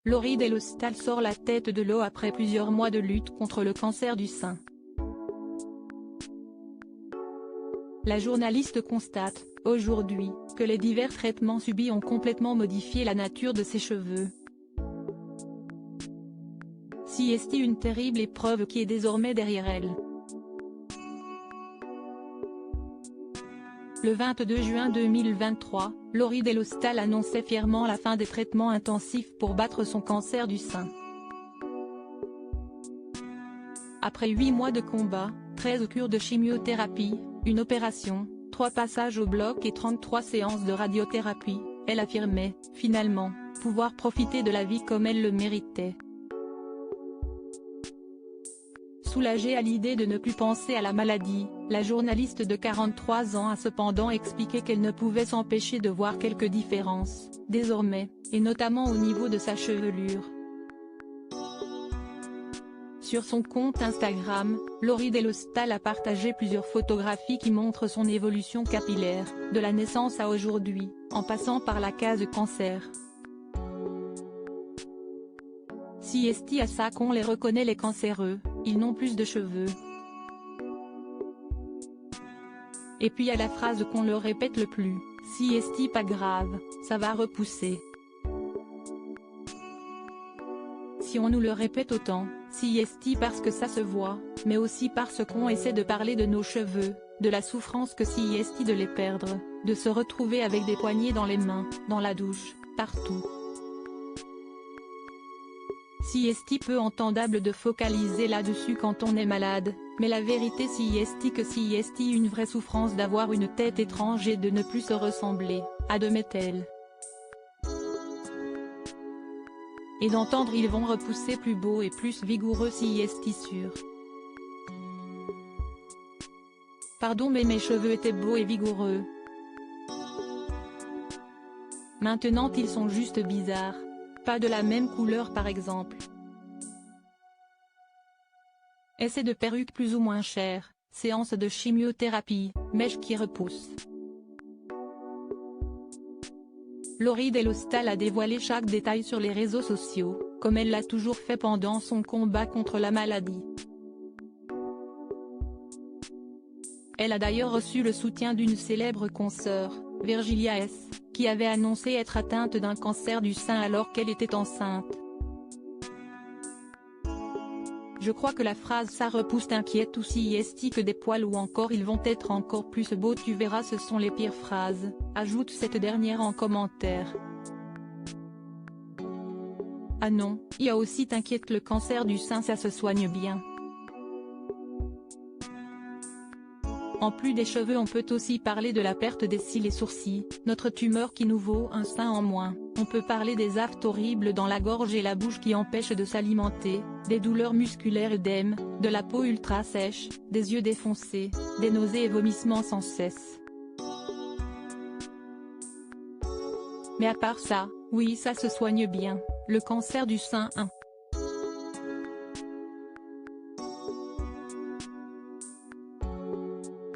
Laurie Delhostal sort la tête de l'eau après plusieurs mois de lutte contre le cancer du sein. La journaliste constate, aujourd'hui, que les divers traitements subis ont complètement modifié la nature de ses cheveux. Si est une terrible épreuve qui est désormais derrière elle. Le 22 juin 2023, Laurie Delhostal annonçait fièrement la fin des traitements intensifs pour battre son cancer du sein. Après 8 mois de combat, 13 cures de chimiothérapie, une opération, 3 passages au bloc et 33 séances de radiothérapie, elle affirmait, finalement, pouvoir profiter de la vie comme elle le méritait. Soulagée à l'idée de ne plus penser à la maladie, la journaliste de 43 ans a cependant expliqué qu'elle ne pouvait s'empêcher de voir quelques différences, désormais, et notamment au niveau de sa chevelure. Sur son compte Instagram, Laurie Delhostal a partagé plusieurs photographies qui montrent son évolution capillaire, de la naissance à aujourd'hui, en passant par la case cancer. Si esti à ça qu'on les reconnaît les cancéreux, ils n'ont plus de cheveux. Et puis à la phrase qu'on leur répète le plus, si esti pas grave, ça va repousser. Si on nous le répète autant, si esti parce que ça se voit, mais aussi parce qu'on essaie de parler de nos cheveux, de la souffrance que si esti de les perdre, de se retrouver avec des poignées dans les mains, dans la douche, partout. Si esti peu entendable de focaliser là-dessus quand on est malade, mais la vérité si esti une vraie souffrance d'avoir une tête étrange et de ne plus se ressembler, admet-elle. Et d'entendre ils vont repousser plus beau et plus vigoureux si esti sûr. Pardon mais mes cheveux étaient beaux et vigoureux. Maintenant ils sont juste bizarres. Pas de la même couleur par exemple. Essai de perruque plus ou moins chère, séance de chimiothérapie, mèche qui repousse. Laurie Delhostal a dévoilé chaque détail sur les réseaux sociaux, comme elle l'a toujours fait pendant son combat contre la maladie. Elle a d'ailleurs reçu le soutien d'une célèbre consoeur, Virgilia S., qui avait annoncé être atteinte d'un cancer du sein alors qu'elle était enceinte. Je crois que la phrase ça repousse t'inquiète ou si esti que des poils ou encore ils vont être encore plus beaux tu verras ce sont les pires phrases, ajoute cette dernière en commentaire. Ah non, il y a aussi t'inquiète le cancer du sein ça se soigne bien. En plus des cheveux on peut aussi parler de la perte des cils et sourcils, notre tumeur qui nous vaut un sein en moins, on peut parler des aftes horribles dans la gorge et la bouche qui empêchent de s'alimenter, des douleurs musculaires œdème, de la peau ultra sèche, des yeux défoncés, des nausées et vomissements sans cesse. Mais à part ça, oui ça se soigne bien, le cancer du sein 1.